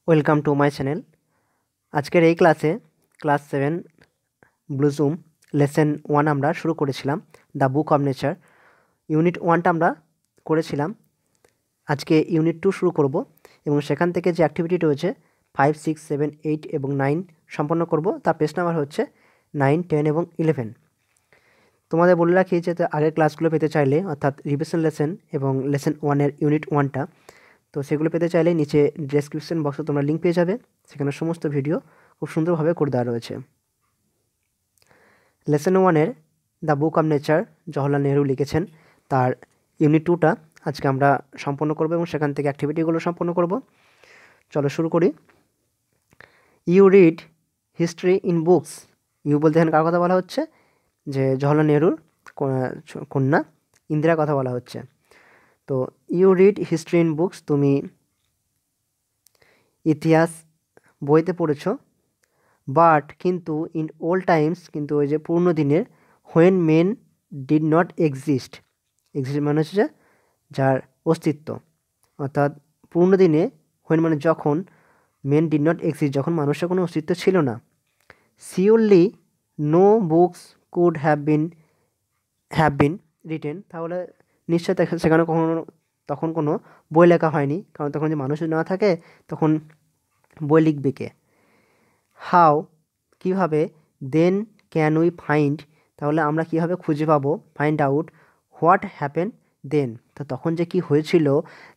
Welcome to my channel. আজকের এই ক্লাসে ক্লাস 7 ব্লুজুম লেসন 1 আমরা শুরু করেছিলাম, the book of nature. Unit 1টা আমরা করেছিলাম। আজকে ইউনিট 2 শুরু করব এবং সেখান থেকে যে অ্যাক্টিভিটি রয়েছে 5, 6, 7, 8 এবং 9 সম্পন্ন করব। তার পেজ নাম্বার হচ্ছে 9, 10 এবং 11। তোমাদের বলে রাখি যে আগের ক্লাসগুলো পেতে চাইলে, অর্থাৎ রিভিশন লেসন এবং লেসন 1-এর ইউনিট 1টা, তো সেগুলো পেতে চাইলে নিচে ডেসক্রিপশন বক্সে তোমরা লিঙ্ক পেয়ে যাবে। সেখানে সমস্ত ভিডিও খুব সুন্দরভাবে করে দেওয়া রয়েছে। লেসন 1-এর the book of nature Jawaharlal Nehru লিখেছেন, তার ইউনিট 2টা আজকে আমরা সম্পন্ন করব এবং সেখান থেকে অ্যাক্টিভিটিগুলো সম্পন্ন করব। চলো শুরু করি। You read history in books. You বলতে এখানে কার কথা বলা হচ্ছে? যে জওহরলাল নেহরুর কন্যা ইন্দিরার কথা বলা হচ্ছে। তো you read history in books, তুমি ইতিহাস বইতে পড়েছো। বাট কিন্তু ইন ওল্ড টাইমস, কিন্তু ওই যে পুরনো দিনের, when men did not exist. Exist মানে হচ্ছে যার অস্তিত্ব, অর্থাৎ পুরনো দিনে, হোয়েন মানে যখন, মেন ডিড নট এক্সিস্ট যখন মানুষের কোনো অস্তিত্ব ছিল না। Surely no books could have been written, তাহলে নিশ্চয় সেখানে তখন কোনো বই লেখা হয়নি, কারণ তখন যে মানুষ না থাকে তখন বই লিখবে কে? হাউ, কীভাবে? দেন ক্যান উই ফাইন্ড, তাহলে আমরা কীভাবে খুঁজে পাবো? Find out what happen then, তো তখন যে কি হয়েছিল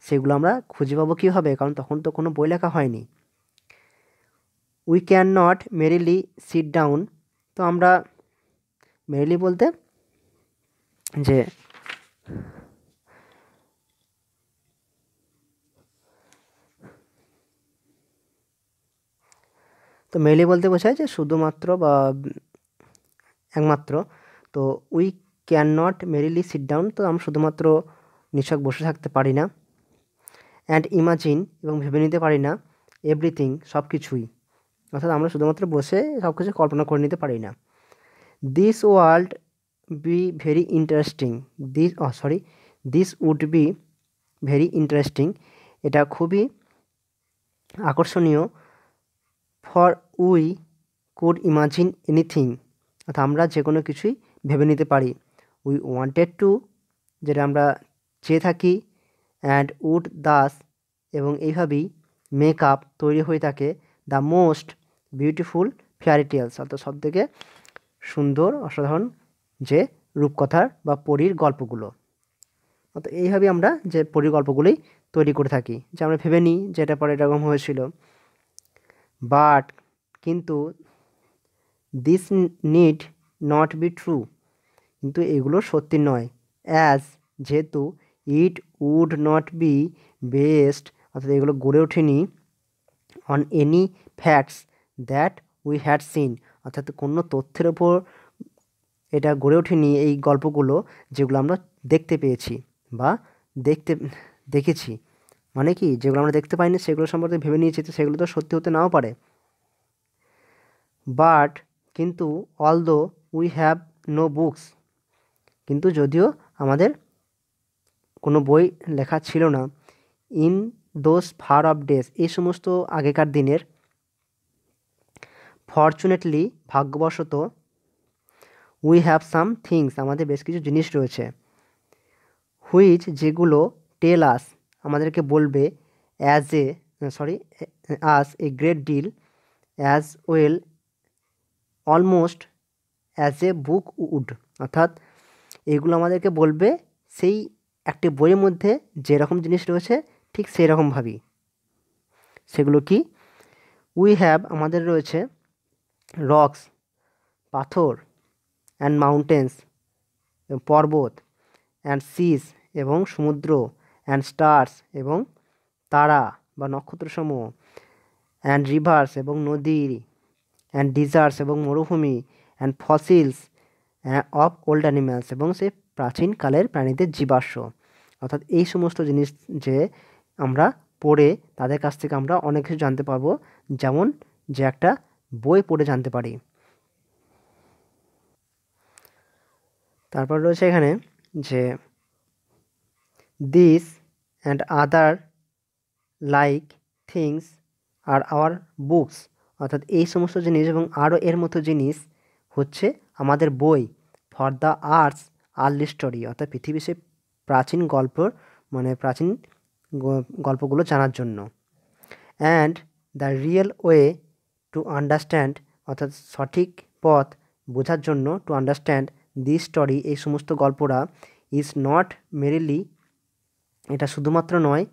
সেগুলো আমরা খুঁজে পাবো কীভাবে? কারণ তখন তো কোনো বই লেখা হয়নি। We can not merely sit down, তো আমরা মেরিলি বলতে যে তো মেরিলি বলতে বোঝায় যে শুধুমাত্র বা একমাত্র। তো we can not merely sit down, তো আমরা শুধুমাত্র নিছক বসে থাকতে পারি না। অ্যান্ড ইমাজিন, এবং ভেবে নিতে পারি না। এভরিথিং, সব কিছুই, অর্থাৎ আমরা শুধুমাত্র বসে সব কিছু কল্পনা করে নিতে পারি না। This would be very interesting, this would be very interesting, এটা খুবই আকর্ষণীয়। For we could imagine anything, অর্থাৎ আমরা যে কোনো কিছুই ভেবে নিতে পারি। উই ওয়ান্টেড টু, যেটা আমরা চেয়ে থাকি। অ্যান্ড উড দাস, এবং এইভাবেই মেক আপ, তৈরি হয়ে থাকে, the most beautiful fairy tales, অর্থাৎ সবথেকে সুন্দর অসাধারণ যে রূপকথার বা পরীর গল্পগুলো। অর্থাৎ এইভাবেই আমরা যে পরীর গল্পগুলোই তৈরি করে থাকি, যে আমরা ভেবে নিই যে এটা পরে এরকম হয়েছিল। বাট, কিন্তু, this need not be true, কিন্তু এগুলো সত্যি নয়। অ্যাজ, যেহেতু, it would not be based, অর্থাৎ এগুলো গড়ে ওঠেনি on any facts that we had seen, অর্থাৎ কোনো তথ্যের ওপর এটা গড়ে ওঠেনি এই গল্পগুলো যেগুলো আমরা দেখতে পেয়েছি বা দেখেছি। মানে কি, যেগুলো আমরা দেখতে পাইনি সেগুলো সম্পর্কে ভেবে নিয়েছি, তো সেগুলো তো সত্যি হতে নাও পারে। বাট, কিন্তু, although we have no books, কিন্তু যদিও আমাদের কোনো বই লেখা ছিল না। In those far off days, এই সমস্ত আগেকার দিনের। ফরচুনেটলি, ভাগ্যবশত। উই হ্যাভ সাম থিংস, আমাদের বেশ কিছু জিনিস রয়েছে। হুইচ, যেগুলো, টেল আস, আমাদেরকে বলবে, us a great deal, as well, almost, as a book would, অর্থাৎ এগুলো আমাদেরকে বলবে সেই একটি বইয়ের মধ্যে যেরকম জিনিস রয়েছে ঠিক সেই রকমভাবেই। সেগুলো কি? উই হ্যাভ, আমাদের রয়েছে, রক্স, পাথর, অ্যান্ড মাউন্টেন্স, পর্বত, অ্যান্ড সিস, এবং সমুদ্র, অ্যান্ড স্টার্স, এবং তারা বা নক্ষত্রসমূহ, অ্যান্ড রিভার্স, এবং নদী, অ্যান্ড ডিজার্টস, এবং মরুভূমি, and fossils of old animals, এবং সেই প্রাচীনকালের প্রাণীদের জীবাশ্ম। অর্থাৎ এই সমস্ত জিনিস যে আমরা পড়ে তাদের কাছ থেকে আমরা অনেক কিছু জানতে পারবো, যেমন যে একটা বই পড়ে জানতে পারি। তারপর রয়েছে এখানে যে this and other like things are our books, অর্থাৎ এই সমস্ত জিনিস এবং আরও এর মতো জিনিস হচ্ছে আমাদের বই। For the arts early story, অর্থাৎ পৃথিবীর সে প্রাচীন গল্পর প্রাচীন গল্পগুলো জানার জন্য। And the real way to understand, অর্থাৎ সঠিক পথ বোঝার জন্য, টু আন্ডারস্ট্যান্ড দি স্টোরি, এই সমস্ত গল্পরা, ইজ নট মেরিলি, এটা শুধুমাত্র নয়,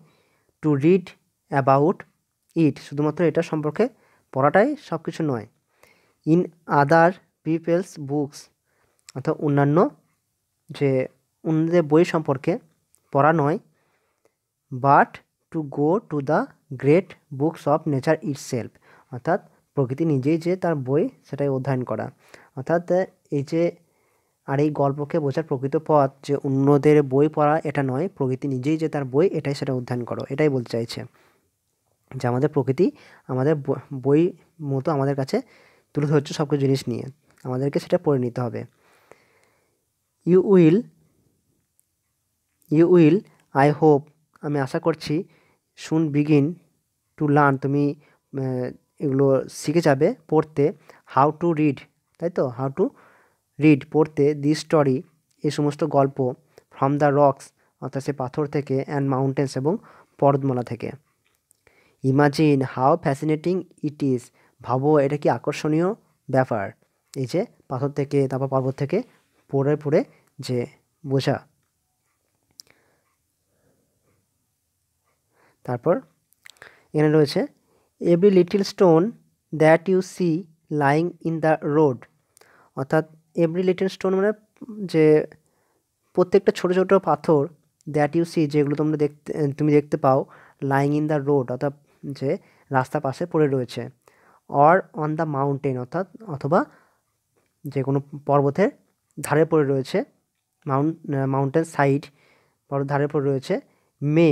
টু রিড অ্যাবাউট ইট, শুধুমাত্র এটা সম্পর্কে পড়াটাই সব কিছু নয়, ইন আদার পিপলস বুকস, অর্থাৎ অন্যান্য যে অন্যদের বই সম্পর্কে পড়া নয়, but to go to the great books of nature itself, অর্থাৎ প্রকৃতি নিজেই যে তার বই সেটাই অধ্যয়ন করা। অর্থাৎ এই যে আর এই গল্পকে বোঝার প্রকৃত পথ যে অন্যদের বই পড়া এটা নয়, প্রকৃতি নিজেই যে তার বই এটাই সেটা অধ্যয়ন করো, এটাই বলতে চাইছে যে আমাদের প্রকৃতি আমাদের বই মতো আমাদের কাছে তুলে ধরছে সব কিছু জিনিস নিয়ে, আমাদেরকে সেটা পড়ে নিতে হবে। ইউ উইল আই হোপ, আমি আশা করছি, শুন বিগিন টু লার্ন, তুমি এগুলো শিখে যাবে পড়তে, হাউ টু রিড, তাই তো, হাউ টু রিড পড়তে, দি স্টোরি, এই সমস্ত গল্প, ফ্রম দ্য রক্স, অর্থাৎ সে পাথর থেকে, অ্যান্ড মাউন্টেন্স, এবং পর্বতমালা থেকে। Imagine how fascinating it is, ভাবো এটা কি আকর্ষণীয় ব্যাপার, এই যে পাথর থেকে তারপর পর্বত থেকে পড়ে পড়ে যে বোঝা। তারপর এখানে রয়েছে every little stone that you see lying in the road, অর্থাৎ এভরি লিটল স্টোন মানে যে প্রত্যেকটা ছোটো ছোটো পাথর, দ্যাট ইউ সি যেগুলো তুমি দেখতে পাও, লাইং ইন দ্য রোড, অর্থাৎ যে রাস্তার পাশে পড়ে রয়েছে, অর অন দ্য মাউন্টেন, অথবা যে কোনো পর্বতের ধারে পড়ে রয়েছে, মাউন্টেন সাইড, পর্বত ধারে পড়ে রয়েছে, may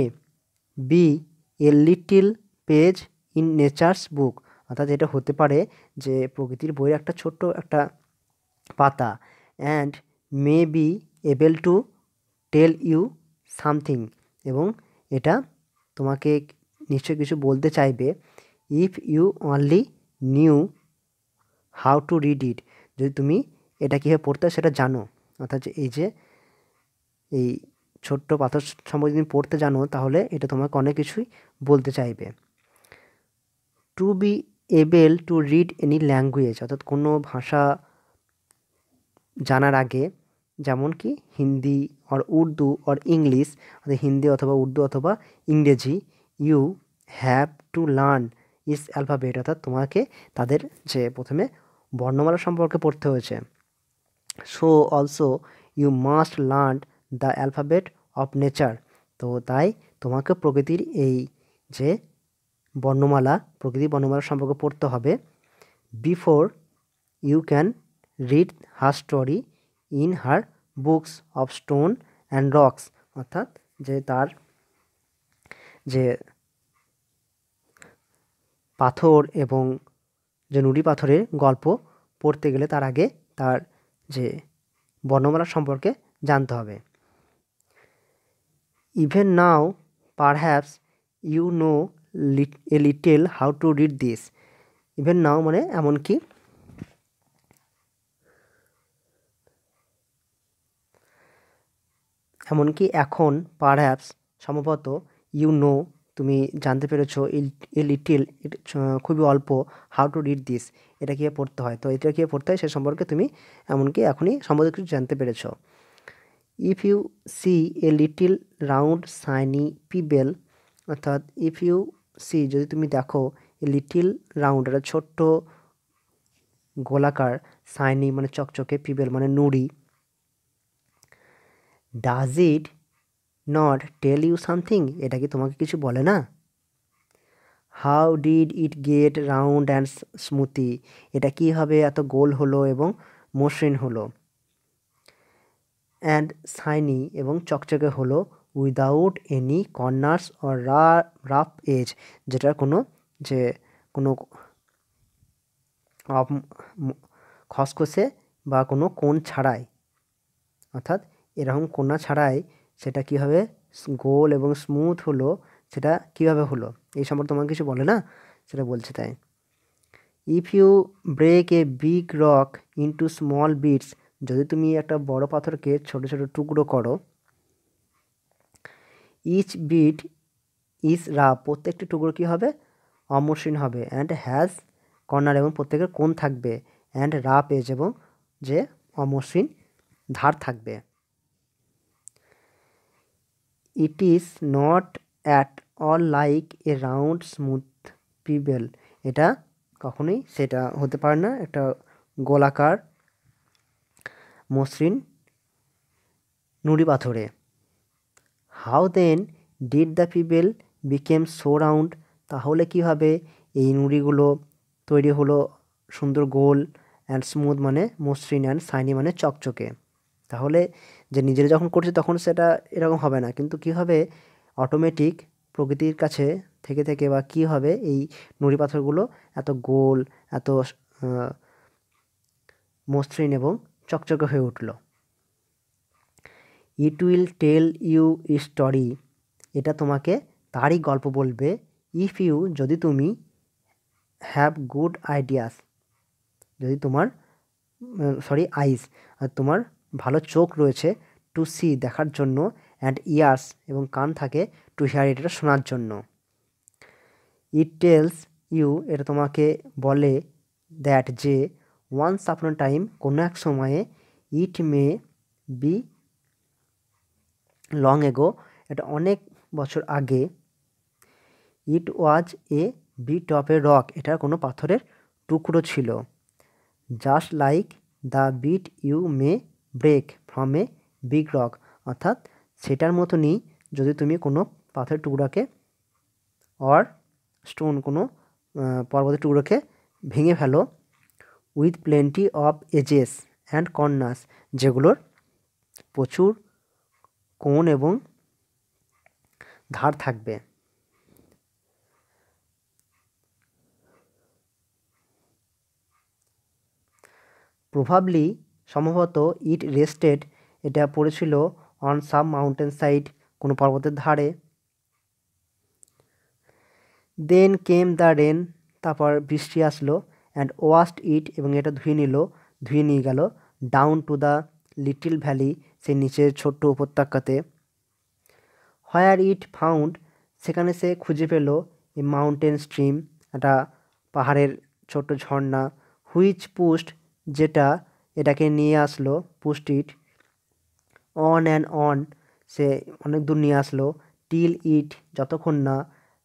be a little page in nature's book, অর্থাৎ এটা হতে পারে যে প্রকৃতির বইয়ের একটা ছোট্ট একটা পাতা, and may be able to tell you something, এবং এটা তোমাকে নিশ্চয়ই কিছু বলতে চাইবে, if you only knew how to read it, যদি তুমি এটা কীভাবে পড়তে সেটা জানো, অর্থাৎ এই যে এই ছোট্ট পাথর সম্পর্কে তুমি পড়তে জানো, তাহলে এটা তোমাকে অনেক কিছুই বলতে চাইবে। To be able to read any language, অর্থাৎ কোনো ভাষা জানার আগে, যেমন কি Hindi or Urdu or English, অর্থাৎ হিন্দি অথবা উর্দু অথবা ইংরেজি, you have to learn its alphabet, অর্থাৎ তোমাকে তাদের যে প্রথমে বর্ণমালা সম্পর্কে পড়তে হয়েছে। So also you must learn the alphabet of nature, তো তাই তোমাকে প্রকৃতির এই যে প্রকৃতির বর্ণমালা সম্পর্কে পড়তে হবে, before you can read her story in her books of stone and rocks, অর্থাৎ যে তার যে পাথর এবং যে নুড়ি পাথরের গল্প পড়তে গেলে তার আগে তার যে বর্ণমালা সম্পর্কে জানতে হবে। Even now perhaps you know a little how to read this, even now মানে এমনকি এখন, পারহ্যাপস সম্ভবত, ইউ নো তুমি জানতে পেরেছো, এ লিটিল খুবই অল্প, হাউ টু রিড দিস এটা কীভাবে পড়তে হয়, তো এটা কীভাবে পড়তে হয় সে সম্পর্কে তুমি এমনকি এখনই সম্ভবত কিছু জানতে পেরেছো। If you see a little round shiny pebble, অর্থাৎ ইফ ইউ সি যদি তুমি দেখো, এ লিটিল রাউন্ড একটা ছোট্ট গোলাকার, সাইনি মানে চকচকে, পিবেল মানে নুড়ি, does it not tell you something, এটা কি তোমাকে কিছু বলে না? How did it get round and smooth, এটা কীভাবে এত গোল হলো এবং মসৃণ হলো, অ্যান্ড শাইনি এবং চকচকে হলো, without any corners or rough edge, যেটার কোনো খসখসে বা কোনো কোণ ছাড়াই, অর্থাৎ এরকম কোণা ছাড়াই সেটা কীভাবে গোল এবং স্মুথ হলো, সেটা কীভাবে হলো এই সম্পর্কে তোমাকে কিছু বলে না, সেটা বলছে তাই। If you break a big rock into small bits, যদি তুমি একটা বড় পাথরকে ছোট ছোট টুকরো করো, ইচ বিট ইজ রাফ, প্রত্যেকটি টুকরো কী হবে, অমসৃণ হবে, অ্যান্ড হ্যাজ কর্নার, এবং প্রত্যেকের কোণ থাকবে, অ্যান্ড রাফ এজ, এবং যে অমসৃণ ধার থাকবে। It is not at all like a round smooth pebble, এটা কখনোই সেটা হতে পারে না একটা গোলাকার মসৃণ নুড়ি পাথরে। How then did the pebble become so round, তাহলে কীভাবে এই নুড়িগুলো তৈরি হলো সুন্দর গোল, অ্যান্ড স্মুথ মানে মসৃণ, অ্যান্ড শাইনি মানে চকচকে। তাহলে যে নিজেরা যখন করছে তখন সেটা এরকম হবে না, কিন্তু কী হবে, অটোমেটিক প্রকৃতির কাছে থেকে থেকে বা কী হবে, এই নুড়ি পাথরগুলো এত গোল, এত মসৃণ এবং চকচকে হয়ে উঠল। It will tell you story, এটা তোমাকে তারই গল্প বলবে। ইফ ইউ, যদি তুমি হ্যাভ গুড আইডিয়াস, যদি তোমার আইস, আর তোমার ভালো চোখ রয়েছে, টু সি দেখার জন্য, অ্যান্ড ইয়ার্স এবং কান থাকে, টু হিয়ার এটা শোনার জন্য। ইট টেলস ইউ, এটা তোমাকে বলে, দ্যাট যে, ওয়ান্স আপন টাইম কোনো এক সময়ে, ইট মে বি লং এগো, এটা অনেক বছর আগে, it was a bit of a rock, এটার কোনো পাথরের টুকরো ছিল, just like the bit you may break from a big rock, অর্থাৎ সেটার মতনই যদি তুমি কোনো পাথরের টুকরাকে অর স্টোন কোনো পর্বতের টুকরোকে ভেঙে ফেলো, with plenty of edges and corners, যেগুলোর প্রচুর কোণ এবং ধার থাকবে। প্রভাবলি সম্ভবত, ইট রেস্টেড, এটা পড়েছিল, অন সাম মাউন্টেন সাইড, কোনো পর্বতের ধারে। দেন কেম দ্য রেন, তারপর বৃষ্টি আসলো, অ্যান্ড ওয়াস্ট ইট, এবং এটা ধুয়ে নিয়ে গেল, down to the little valley, সে নিচের ছোট্ট উপত্যকাতে। হোয়ার ইট ফাউন্ড, সেখানে সে খুঁজে পেল, এ মাউন্টেন স্ট্রিম, একটা পাহাড়ের ছোট্ট ঝর্ণা, হুইচ পুস্ট, যেটা এটাকে নিয়ে আসলো, pushed it on and on, সে অনেক দূর নিয়ে আসলো, টিল ইট, যতক্ষণ না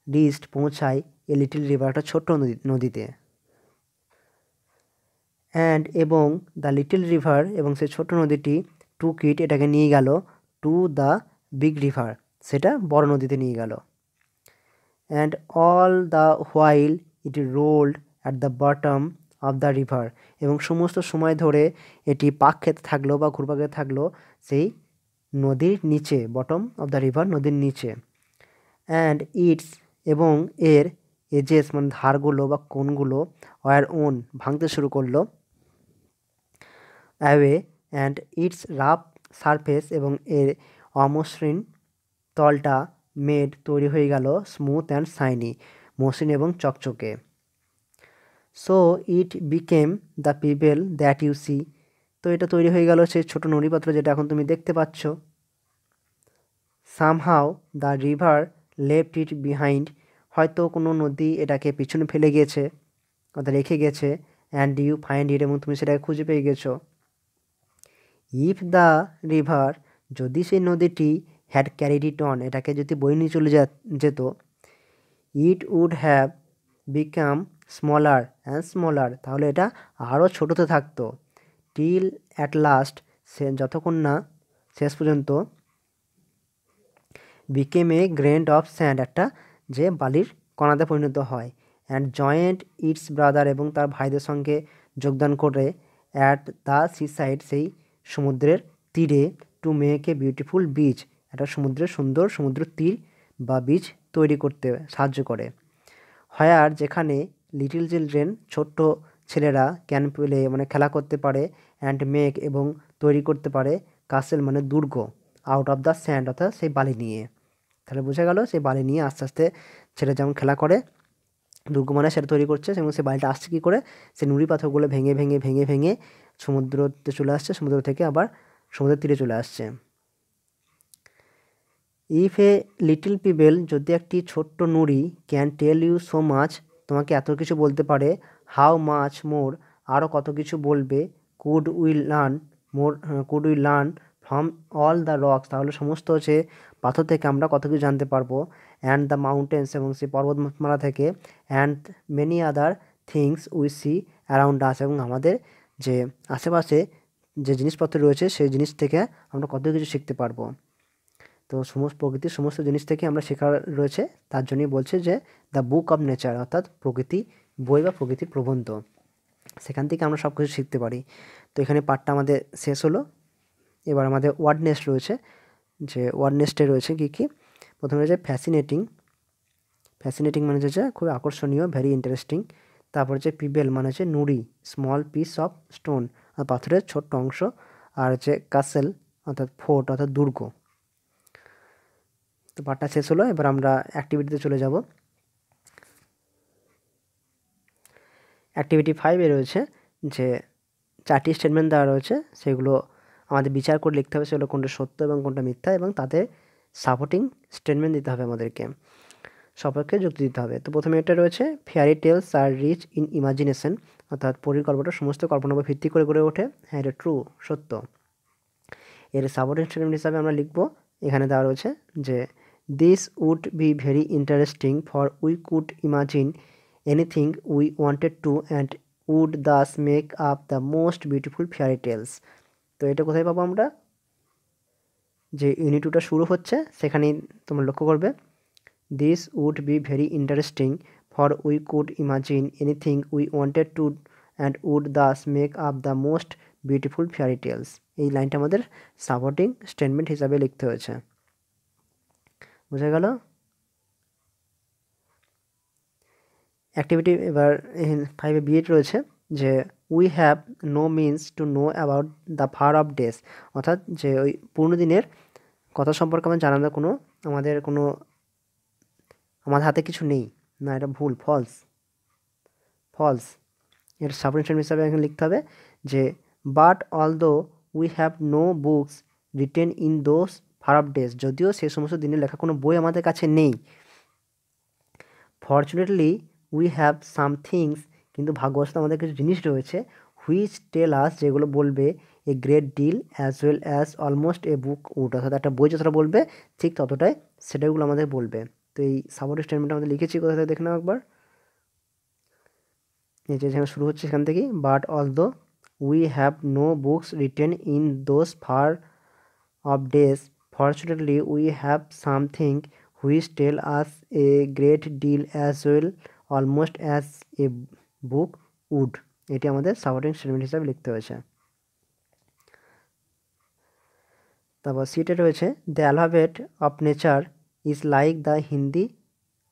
রিস্ট পৌঁছায়, এ লিটল রিভার, একটা ছোট্ট নদীতে। অ্যান্ড এবং দ্য লিটল রিভার, এবং সে ছোট্ট নদীটি, টু কিট, এটাকে নিয়ে গেল, টু দ্য বিগ রিভার, সেটা বড় নদীতে নিয়ে গেল। And all the while it ruled at the bottom of the river, এবং সমস্ত সময় ধরে এটি পাক খেতে থাকলো বা ঘুরপাক খেতে থাকলো সেই নদীর নিচে, বটম অফ দ্য রিভার, নদীর নিচে। অ্যান্ড ইটস, এবং এর এজেস মানে ধারগুলো বা কোণগুলো, ওয়ার ওন, ভাঙতে শুরু করলো, away, and its rough surface, এবং এর অমসৃণ তলটা, মেড, তৈরি হয়ে গেল, স্মুথ অ্যান্ড শাইনি, মসৃণ এবং চকচকে। So it became the pebble that you see, তো এটা তৈরি হয়ে গেল সেই ছোটো নুড়িপাত্র যেটা এখন তুমি দেখতে পাচ্ছ। Somehow the river left it behind, হয়তো কোনো নদী এটাকে পিছনে ফেলে গিয়েছে, অর্থাৎ রেখে গেছে, অ্যান্ড ইউ ফাইন্ড ইট, এবং তুমি সেটাকে খুঁজে পেয়ে গেছো। ইফ দ্য রিভার, যদি সেই নদীটি হ্যাড ক্যারিড ইট অন, এটাকে যদি বয়ে নিয়ে চলে যেত, it would have become smaller and smaller, তাহলে এটা আরও ছোটোতে থাকতো, টিল অ্যাট লাস্ট, সে যতক্ষণ না শেষ পর্যন্ত, বিকেম এ গ্রেন্ড অফ স্যান্ড, একটা যে বালির কণাতে পরিণত হয়, অ্যান্ড জয়েন্ট ইটস ব্রাদার, এবং তার ভাইদের সঙ্গে যোগদান করে, অ্যাট দ্য সি সাইড, সেই সমুদ্রের তীরে, to make a beautiful beach, একটা সমুদ্রের সুন্দর সমুদ্র তীর বা বিচ তৈরি করতে সাহায্য করে। হোয়ার, যেখানে লিটল চিলড্রেন, ছোট্ট ছেলেরা, ক্যান প্লে মানে খেলা করতে পারে, অ্যান্ড মেক এবং তৈরি করতে পারে, কাসেল মানে দুর্গ, আউট অফ দ্য স্যান্ড, অর্থাৎ সেই বালি নিয়ে। তাহলে বোঝা গেল সেই বালি নিয়ে আস্তে আস্তে সেটা যেমন খেলা করে, দুর্গ মানে সেটা তৈরি করছে, এবং সে বালিটা আসছে কী করে, সে নুড়ি পাথরগুলো ভেঙে ভেঙে ভেঙে ভেঙে সমুদ্রতে চলে আসছে, সমুদ্র থেকে আবার সমুদ্রের তীরে চলে আসছে। ইফ এ লিটল পিবেল, যদি একটি ছোট্ট নুড়ি, can tell you so much, তোমাকে এত কিছু বলতে পারে, হাউ মাচ মোর, আরও কত কিছু বলবে, could we learn more, could we learn from all the rocks, তাহলে সমস্ত হচ্ছে পাথর থেকে আমরা কত কিছু জানতে পারবো, অ্যান্ড দ্য মাউন্টেন্স, এবং সেই পর্বতমালা থেকে, and many other things we see around us, এবং আমাদের যে আশেপাশে যে জিনিসপত্র রয়েছে সেই জিনিস থেকে আমরা কত কিছু শিখতে পারবো। তো প্রকৃতির সমস্ত জিনিস থেকে আমরা শেখার রয়েছে, তার জন্যই বলছে যে দ্য বুক অফ নেচার, অর্থাৎ প্রকৃতি বই বা প্রকৃতির প্রবন্ধ, সেখান থেকে আমরা সব কিছু শিখতে পারি। তো এখানে পার্টটা আমাদের শেষ হলো। এবার আমাদের ওয়ার্ড নেস্ট রয়েছে, যে ওয়ার্ড নেস্টে রয়েছে কী কী। প্রথমে রয়েছে ফ্যাসিনেটিং, ফ্যাসিনেটিং মানে হচ্ছে খুবই আকর্ষণীয়, ভেরি ইন্টারেস্টিং। তারপর হচ্ছে পিবেল মানে হচ্ছে নুড়ি, স্মল পিস অফ স্টোন, আর পাথরের ছোট্ট অংশ। আর হচ্ছে কাসেল অর্থাৎ ফোর্ট অর্থাৎ দুর্গ। তো পার্টটা শেষ হলো, এবার আমরা অ্যাক্টিভিটিতে চলে যাব। অ্যাক্টিভিটি 5-এ রয়েছে যে 4টি স্টেটমেন্ট দেওয়া রয়েছে, সেগুলো আমাদের বিচার করে লিখতে হবে, সেগুলো কোনটা সত্য এবং কোনটা মিথ্যা, এবং তাদের সাপোর্টিং স্টেটমেন্ট দিতে হবে আমাদেরকে, সপক্ষে যুক্তি দিতে হবে। তো প্রথমে এটা রয়েছে, fairy tales are rich in imagination, অর্থাৎ পরিকল্পনাটা সমস্ত কল্পনার উপর ভিত্তি করে গড়ে ওঠে। হ্যাঁ, এটা ট্রু, সত্য। এর সাপোর্টিং স্টেটমেন্ট হিসাবে আমরা লিখব, এখানে দেওয়া রয়েছে যে this would be very interesting for we could imagine anything we wanted to and would thus make up the most beautiful fairy tales. তো এটা কোথায় পাবো আমরা, যে ইউনিট 2টা শুরু হচ্ছে সেখানেই তোমরা লক্ষ্য করবে, this would be very interesting for we could imagine anything we wanted to and would thus make up the most beautiful fairy tales. এই লাইনটা আমাদের সাপোর্টিং স্টেটমেন্ট হিসাবে লিখতে হয়েছে। বোঝা গেল? অ্যাক্টিভিটি এবার 5-এ বিএড রয়েছে, যে we have no means to know about the far off days, অর্থাৎ যে ওই পুরনো দিনের কথা সম্পর্কে আমার জানার কোনো আমাদের হাতে কিছু নেই। না, এটা ভুল, ফলস, ফলস। এর সাবমিশন হিসাবে এখানে লিখতে হবে যে but although we have no books written in those far off days, যদিও সে সমস্ত দিনে লেখা কোনো বই আমাদের কাছে নেই। Fortunately we have some things, কিন্তু ভাগ্যবশত আমাদের কিছু জিনিস রয়েছে, হুইচ টেল আস, যেগুলো বলবে a great deal as well as almost a book would, অর্থাৎ একটা বই যতটা বলবে ঠিক ততটাই সেটাগুলো আমাদের বলবে। তো এই সাপোর্টিং স্টেটমেন্ট আমাদের লিখেছি, কোথা থেকে দেখে নাও একবার। এই যে যেখানে শুরু হচ্ছে সেখান থেকেই, but although we have no books written in those far off days, fortunately we have something which tell us a great deal as well almost as a book would. এটি আমাদের সাপোর্টিং স্টেটমেন্ট হিসাবে লিখতে হয়েছে। তারপর সিটে রয়েছে, the alphabet of nature is like the Hindi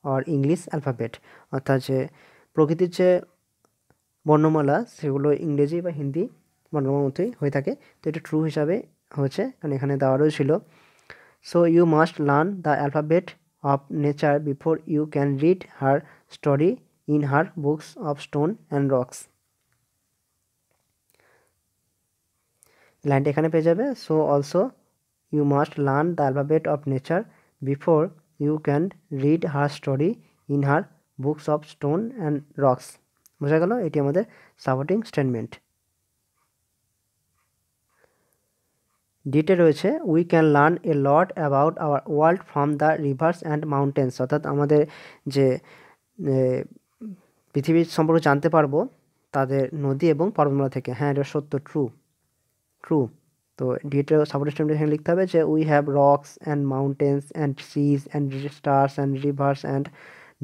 or English alphabet, অর্থাৎ যে প্রকৃতির যে বর্ণমালা সেগুলো ইংরেজি বা হিন্দি বর্ণমালার মতোই হয়ে থাকে। তো এটা ট্রু হিসাবে হয়েছে, কারণ এখানে দেওয়া রয়েছিল, so you must learn the alphabet of nature before you can read her story in her books of stone and rocks. লাইনটা এখানে পেয়ে যাবে, so also you must learn the alphabet of nature before you can read her story in her books of stone and rocks. বোঝা গেল? এটি আমাদের supporting statement. ডিটে রয়েছে, we can learn a lot about our world from the rivers and mountains, অর্থাৎ আমাদের যে পৃথিবীর সম্পর্কে জানতে পারবো তাদের নদী এবং পর্বতমালা থেকে। হ্যাঁ, এটা সত্য, ট্রু, ট্রু। তো ডিটের সাপোর্টিং স্টেটমেন্ট এখানে লিখতে হবে যে we have rocks and mountains and seas and stars and rivers and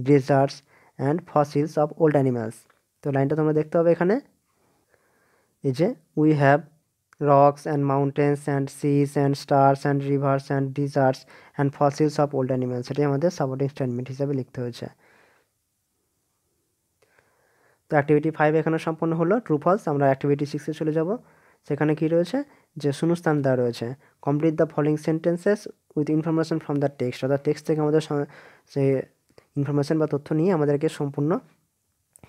deserts and fossils of old animals. তো লাইনটা তোমরা দেখতে হবে এখানে, এই যে we have rocks and mountains and seas and stars and rivers and deserts and fossils of old animals, এটাই আমাদের সাপোর্টিং স্টেটমেন্ট হিসাবে লিখতে হয়েছে। তো অ্যাক্টিভিটি 5 এখানে সম্পন্ন হলো, ট্রু ফলস। আমরা অ্যাক্টিভিটি 6-এ চলে যাব। সেখানে কি রয়েছে, যে শূন্যস্থান দেওয়া রয়েছে, complete the following sentences with information from the text, অর্থাৎ টেক্সট থেকে আমাদের সে ইনফরমেশান বা তথ্য নিয়ে আমাদেরকে সম্পূর্ণ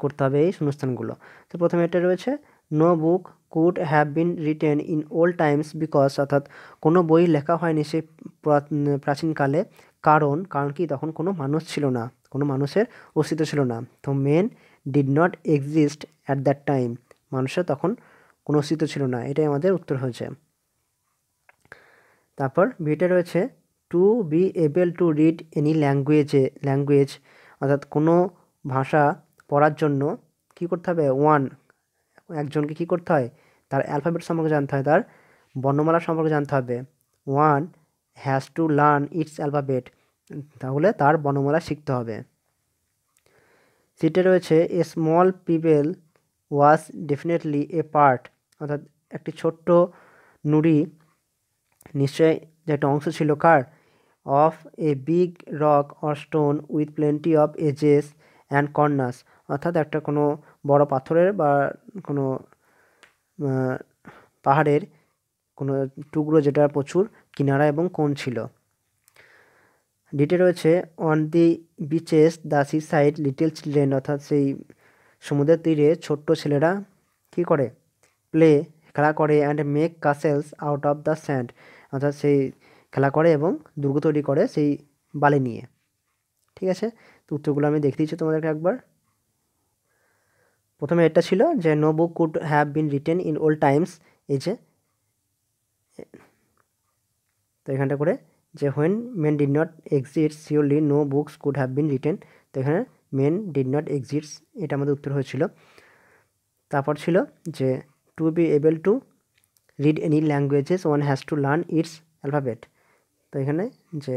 করতে হবে এই শূন্যস্থানগুলো। তো প্রথমে এটা রয়েছে no book could have been written in old times because, অর্থাৎ কোনো বই লেখা হয়নি সেই প্রাচীনকালে, কারণ কি তখন কোনো মানুষ ছিল না, কোনো মানুষের অস্তিত্ব ছিল না। তো main did not exist at that time, মানুষের তখন কোনো অস্তিত্ব ছিল না, এটাই আমাদের উত্তর হয়েছে। তারপর বিটা রয়েছে to be able to read any language, অর্থাৎ কোনো ভাষা পড়ার জন্য কী করতে হবে, একজনকে কী করতে হয়, তার অ্যালফাবেট সম্পর্কে জানতে হয়, তার বর্ণমালা সম্পর্কে জানতে হবে। One has to learn its alphabet, তাহলে তার বর্ণমালা শিখতে হবে। সিটে রয়েছে a small pebble was definitely a part, অর্থাৎ একটি ছোট্ট নুড়ি নিশ্চয় যে একটা অংশ ছিল কার, of a big rock or stone with plenty of edges and corners, অর্থাৎ একটা কোনো বড় পাথরের বা কোনো পাহাড়ের কোনো টুকরো যেটা প্রচুর কিনারা এবং কোণ ছিল। ডিটে রয়েছে on the bitches the sea side little children, অর্থাৎ সেই সমুদ্রের তীরে ছোট্ট ছেলেরা কী করে, প্লে খেলা করে, and make castles out of the sand, অর্থাৎ সেই খেলা করে এবং দুর্গ তৈরি করে সেই বালি নিয়ে। ঠিক আছে, তো উত্তরগুলো আমি দেখিয়ে দিচ্ছি তোমাদেরকে একবার। প্রথমে এটা ছিল যে no book could have been written in old times, এই যে তো এখানটা করে যে when men did not exist surely no books could have been written, তো এখানে মেন ডিড নট এক্সিস্ট, এটা আমাদের উত্তর হয়েছিল। তারপর ছিল যে to be able to read any languages one has to learn its alphabet, তো এখানে যে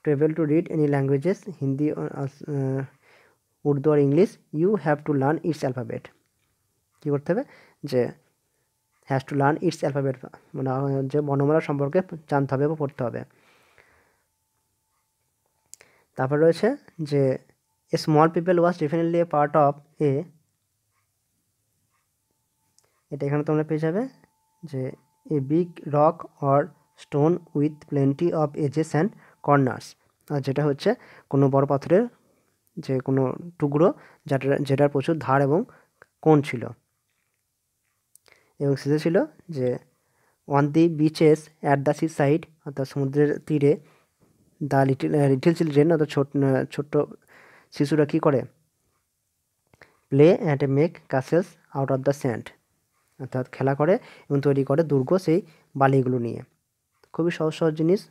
to able to read any languages, Hindi Urdu আর English, you have to learn its alphabet, কী করতে হবে, যে has to learn its alphabet, মানে যে বর্ণমালা সম্পর্কে জানতে হবে বা পড়তে হবে। তারপর রয়েছে যে a small pebble was definitely a part of a, এটা এখানে তোমরা পেয়ে যাবে যে a big rock or stone with plenty of edges and corners, আর যেটা হচ্ছে কোনো বড় পাথরের যে কোনো টুকরো যেটার প্রচুর ধার এবং কোণ ছিল। এবং শেষে ছিল যে on the bitches at the sea side, অর্থাৎ সমুদ্রের তীরে, দ্য লিটল চিলড্রেন, অর্থাৎ ছোট্ট শিশুরা কী করে, play and make castles out of the sand, অর্থাৎ খেলা করে এবং তৈরি করে দুর্গ সেই বালিগুলো নিয়ে। খুবই সহজ সহজ জিনিস।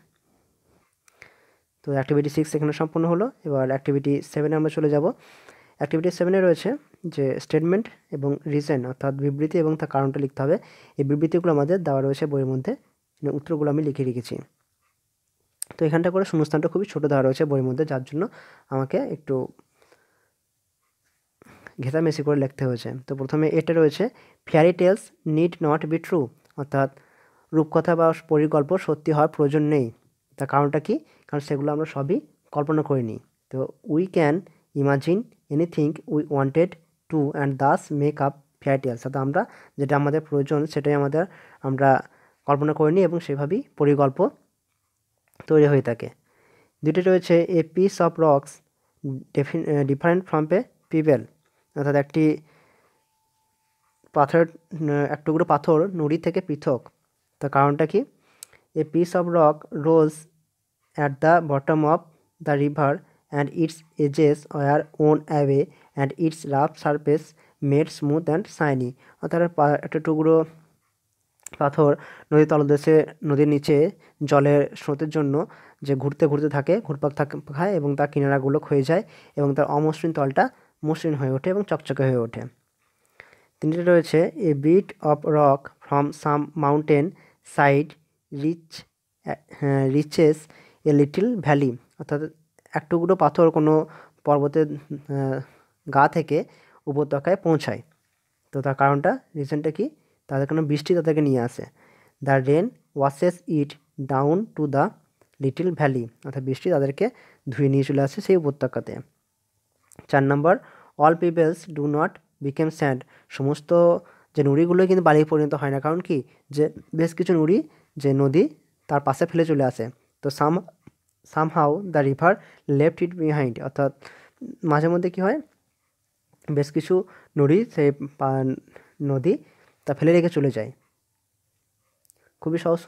তো অ্যাক্টিভিটি 6 এখানে সম্পূর্ণ হলো। এবার অ্যাক্টিভিটি 7-এ আমরা চলে যাব। অ্যাক্টিভিটি 7-এ রয়েছে যে স্টেটমেন্ট এবং রিজন, অর্থাৎ বিবৃতি এবং তার কারণটা লিখতে হবে। এই বিবৃতিগুলো আমাদের দেওয়া রয়েছে বইয়ের মধ্যে, উত্তরগুলো আমি লিখে রেখেছি। তো এখানটা করে শূন্যস্থানটা খুবই ছোটো দেওয়া রয়েছে বইয়ের মধ্যে, যার জন্য আমাকে একটু ঘেঁষামেশি করে লিখতে হয়েছে। তো প্রথমে এটা রয়েছে fairy tales need not be true, অর্থাৎ রূপকথা বা পরিকল্প সত্যি হওয়ার প্রয়োজন নেই। তার কারণটা কি, কারণ সেগুলো আমরা সবই কল্পনা করে নিই। তো we can imagine anything we wanted to and thus make up fairy tales, অর্থাৎ আমরা যেটা আমাদের প্রয়োজন সেটাই আমরা কল্পনা করে নিই এবং সেভাবেই পরিকল্প তৈরি হয়ে থাকে। দুটি রয়েছে এ piece of rocks different from a people, অর্থাৎ একটি পাথর, এক টুকরো পাথর নুড়ি থেকে পৃথক। তার কারণটা কি, a piece of rock rolls at the bottom of the river and its edges were worn away and its rough surface made smooth and shiny, অর্থাৎ একটা টুকরো পাথর নদীর তলদেশে, নদীর নিচে জলের স্রোতের জন্য যে ঘুরতে ঘুরতে থাকে, ঘুরপাক খায় এবং তার কিনারাগুলো ক্ষয়ে যায় এবং তার অমসৃণ তলটা মসৃণ হয়ে ওঠে এবং চকচকে হয়ে ওঠে। তিনটে রয়েছে a bit of rock from some mountain side reaches a little valley, অর্থাৎ এক টুকরো পাথর কোনো পর্বতের গা থেকে উপত্যকায় পৌঁছায়। তো তার কারণটা, রিজনটা কি, তাদের কোনো বৃষ্টি তাদেরকে নিয়ে আসে। The rain washes it down to the little valley, অর্থাৎ বৃষ্টি তাদেরকে ধুয়ে নিয়ে চলে আসে সেই উপত্যকাতে। 4 নম্বর all pebbles do not became sand, সমস্ত যে নুড়িগুলোই কিন্তু বালি পরিণত হয় না, কারণ কি, যে বেশ কিছু নুড়ি যে নদী তার পাশে ফেলে চলে আসে। তো some somehow the river left it behind, অর্থাৎ মাঝে মধ্যে কী হয়, বেশ কিছু সেই নদী তা ফেলে রেখে চলে যায়। খুবই সহজ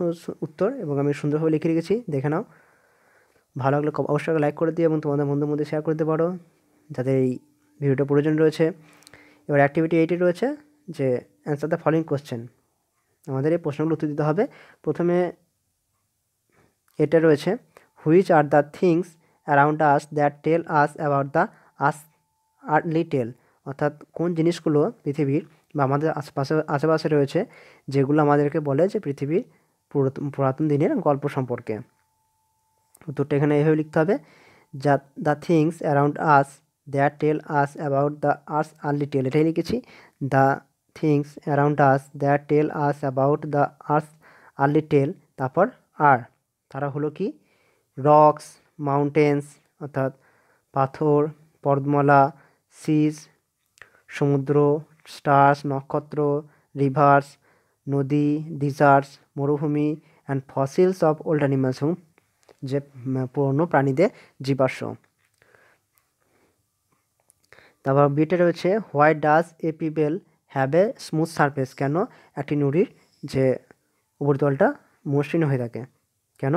উত্তর এবং আমি সুন্দরভাবে লিখে রেখেছি, দেখে নাও। ভালো লাগলে অবশ্যই লাইক করে দিও এবং তোমাদের বন্ধুর মধ্যে শেয়ার করে দিতে পারো যাদের এই ভিডিওটা প্রয়োজন রয়েছে। এবার অ্যাক্টিভিটি 8 রয়েছে যে অ্যান্সার দ্য ফলোইং কোশ্চেন, আমাদের এই প্রশ্নগুলো উত্তর দিতে হবে। প্রথমে এটা রয়েছে, which are the things around us that tell us about the আস আর্লি টেল, অর্থাৎ কোন জিনিসগুলো পৃথিবীর বা আমাদের আশেপাশে রয়েছে যেগুলো আমাদেরকে বলে যে পৃথিবীর পুরাতন দিনের গল্প সম্পর্কে। উত্তরটা এখানে এইভাবে লিখতে হবে, যা the things around us that tell us about the earth's early tale, এটাই লিখেছি। The things around us that tell us about the earth's early tale, তারপর আর তারা হলো কি, রক্স, মাউন্টেন্স অর্থাৎ পাথর, পর্বতমালা, সিজ সমুদ্র, স্টার্স নক্ষত্র, রিভার্স নদী, ডিজার্টস মরুভূমি, and fossils of old animals এবং যে পুরনো প্রাণীদের জীবাশ্ম। তারপর বিটে রয়েছে, why does a pebble have a smooth surface, কেন একটি নুড়ির যে উপরিতলটা মসৃণ হয়ে থাকে, কেন?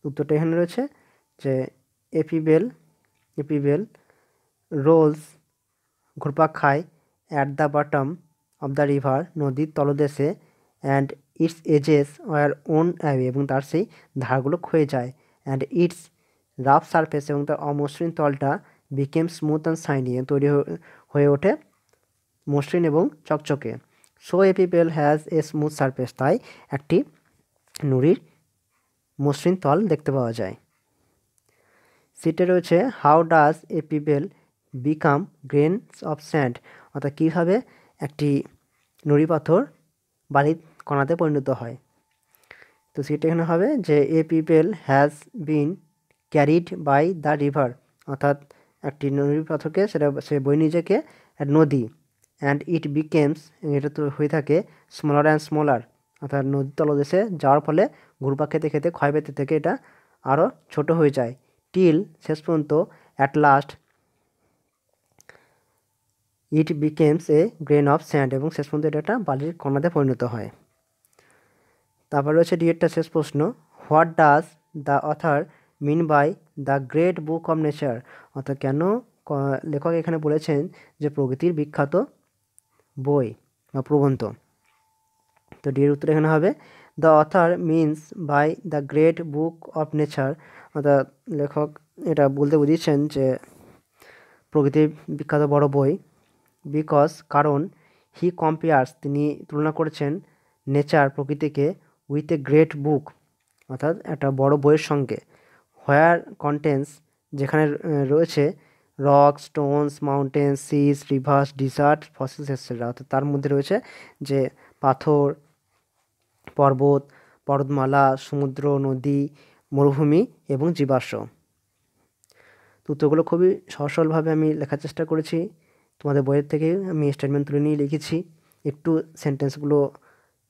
উত্তরটা এখানে রয়েছে যে এপিবেল রোলস ঘুরপাক খায় at the bottom of the river, নদীর তলদেশে, and its edges were worn away এবং তার সেই ধারগুলো ক্ষয়ে যায়, অ্যান্ড ইটস রাফ সারফেস এবং তার অমসৃণ তলটা বিকেম স্মুথ অ্যান্ড শাইনি তৈরি হয়ে ওঠে মসৃণ এবং চকচকে। So A pebble has a smooth surface, তাই একটি নুড়ির মসৃণ তল দেখতে পাওয়া যায়। সিটে রয়েছে, how does a pebble become grains of sand, অর্থাৎ কীভাবে একটি নুড়ি পাথর বালির কণাতে পরিণত হয়। তো সেটা এখানে হবে যে a pebble has been carried by the river, অর্থাৎ একটি নুড়ি পাথরকে সে বই নিজেকে নদী, অ্যান্ড ইট বিকেমস এটা তো হয়ে থাকে স্মলার অ্যান্ড স্মলার, অর্থাৎ নদীর তলদেশে যাওয়ার ফলে ঘুরপাক খেতে খেতে ক্ষয় পেতে থেকে এটা আরও ছোট হয়ে যায়, টিল শেষ পর্যন্ত at last it becomes a grain of sand এবং শেষ পর্যন্ত এটা একটা বালির কণাতে পরিণত হয়। তারপর রয়েছে ডিএডটা শেষ প্রশ্ন, what does the author mean by the great book of nature, অর্থাৎ কেন লেখক এখানে বলেছেন যে প্রকৃতির বিখ্যাত বই বা প্রবন্ধ। তো ডিএর উত্তর এখানে হবে, the author means by the great book of nature, অর্থাৎ লেখক এটা বলতে বুঝিয়েছেন যে প্রকৃতির বিখ্যাত বড় বই, বিকজ কারণ, হি কম্পেয়ার্স তিনি তুলনা করেছেন, নেচার প্রকৃতিকে উইথ এ গ্রেট বুক অর্থাৎ একটা বড় বইয়ের সঙ্গে, হোয়ার কন্টেন্স যেখানে রয়েছে রক, স্টোনস, মাউন্টেন্স, সিজ, রিভার্স, ডিজার্ট, ফসিলস এটসেট্রা, অর্থাৎ তার মধ্যে রয়েছে যে পাথর, পর্বতমালা, সমুদ্র, নদী, মরুভূমি এবং জীবাশ্ম। উত্তরগুলো খুবই সরলভাবে আমি লেখার চেষ্টা করেছি, তোমাদের বইয়ের থেকে আমি স্টেটমেন্ট তুলে নিয়ে লিখেছি। একটু সেন্টেন্সগুলো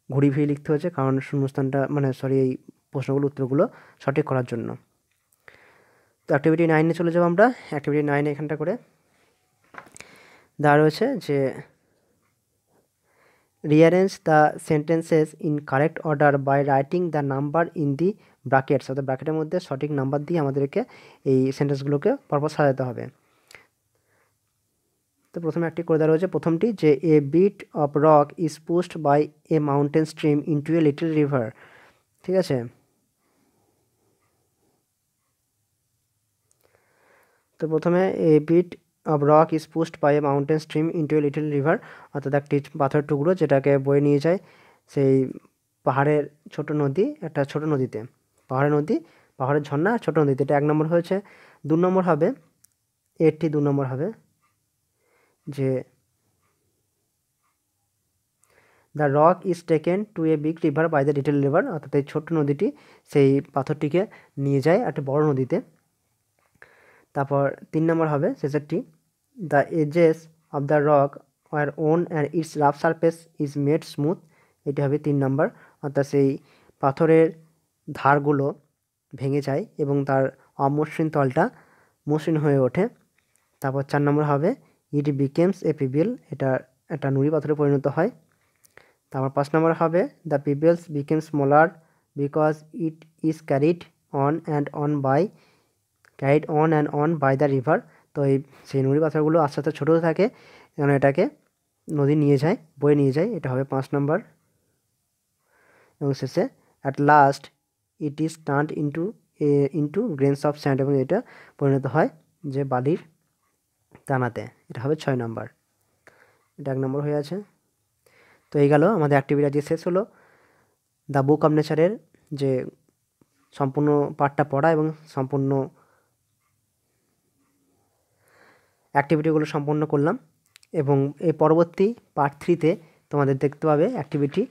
ঘুরিয়ে ফিরিয়ে লিখতে হয়েছে কারণ শূন্যস্থানটা এই প্রশ্নগুলো উত্তরগুলো সঠিক করার জন্য। তো অ্যাক্টিভিটি 9-এ চলে যাবো আমরা। অ্যাক্টিভিটি 9 এখানটা করে দেওয়া রয়েছে যে rearrange the sentences in correct order by writing the number in the brackets, অর্থাৎ ব্র্যাকেটের মধ্যে সঠিক নাম্বার দিয়ে আমাদেরকে এই সেন্টেন্সগুলোকে পরপর সাজাতে হবে। তো প্রথমে একটি করে দেওয়া রয়েছে, প্রথমটি যে a bit of rock is pushed by a mountain stream into a little river, ঠিক আছে। তো প্রথমে a bit of rock is pushed by a mountain stream into a little river, অর্থাৎ একটি পাথরের টুকরো যেটাকে বয়ে নিয়ে যায় সেই পাহাড়ের ছোট নদী, একটা ছোট নদীতে, পাহাড়ের ঝর্ণা ছোট নদীতে, এটা 1 নম্বর হয়েছে। 2 নম্বর হবে, 2 নম্বর হবে যে the rock is taken to a big river by the little river, অর্থাৎ এই ছোট্ট নদীটি সেই পাথরটিকে নিয়ে যায় একটা বড় নদীতে। তারপর 3 নম্বর হবে শেষেরটি, the edges of the rock were worn and its rough surface is made smooth, এটি হবে 3 নম্বর, অর্থাৎ সেই পাথরের ধারগুলো ভেঙে যায় এবং তার অমসৃণ তলটা মসৃণ হয়ে ওঠে। তারপর 4 নম্বর হবে ইট বিকেমস এ পিবেল, এটা একটা নুড়ি পাথরে পরিণত হয়। তারপর 5 নম্বর হবে the pebbles became smaller because it is carried on and on by the river. তো সেই নুড়ি পাথরগুলো আস্তে আস্তে ছোটো হতে থাকে, যেন এটাকে নদী নিয়ে যায়, বয়ে নিয়ে যায়। এটা হবে 5 নম্বর। এবং শেষে at last it is turned into grains of sand, এবং এটা পরিণত হয় যে বালির দানাতে। এটা হবে 6 নম্বর। এটা 1 নম্বর হয়ে আছে। তো এই গেল আমাদের অ্যাক্টিভিটি আজকে শেষ হলো। দ্য বুক অফ নেচারের যে সম্পূর্ণ পার্টটা পড়া এবং সম্পূর্ণ অ্যাক্টিভিটিগুলো সম্পন্ন করলাম। এবং এই পরবর্তী পার্ট 3তে তোমাদের দেখতে পাবে অ্যাক্টিভিটি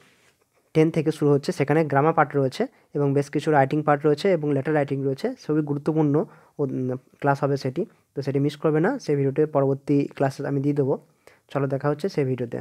10 থেকে শুরু হচ্ছে, সেখানে গ্রামার পার্ট রয়েছে এবং বেশ কিছু রাইটিং পার্ট রয়েছে এবং লেটার রাইটিং রয়েছে। সবই গুরুত্বপূর্ণ ক্লাস হবে সেটি, তো সেটি মিস করবে না। সেই ভিডিওতে পরবর্তী ক্লাসে আমি দিয়ে দেবো। চলো দেখা হচ্ছে সেই ভিডিওতে।